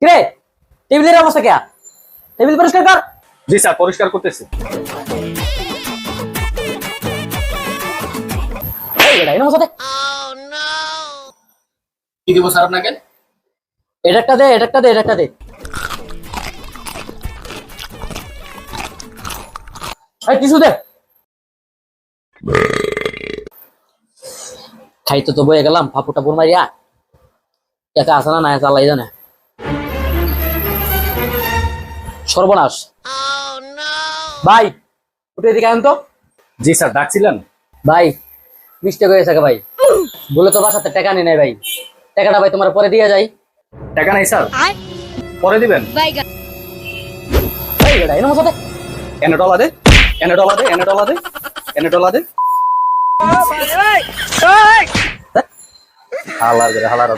কিরে, টেবিলের অবস্থা কেয়া? টেবিল পরিষ্কার কর। জি স্যার, পরিষ্কার করতেছি। এই বেটা, এর মধ্যে কি দিব স্যার আপনাকে? এটা একটা দে, এটা একটা দে, এটা একটা দে। এই টিস্যু দে। খাইতে তো বয়ে গেলাম ফাপুটা বুর মারিয়া। একা আসে না, না আছে আল্লাহ জানে। সর্বনাশ। ভাই, উঠে এদিকে আন তো। জি স্যার, ডাকছিলেন? ভাই, মিস্টেক হয়ে থাকে ভাই। বলে তো বাসাতে টাকা নেই নাই ভাই। টাকাটা ভাই তোমার পরে দিয়ে যাই। টাকা নাই স্যার, পরে দিবেন। এই বেটা, এর মধ্যে এনে ডলা দে, এনে ডলা দে, এনে ডলা দে, এনে ডলা দে। হালার হালার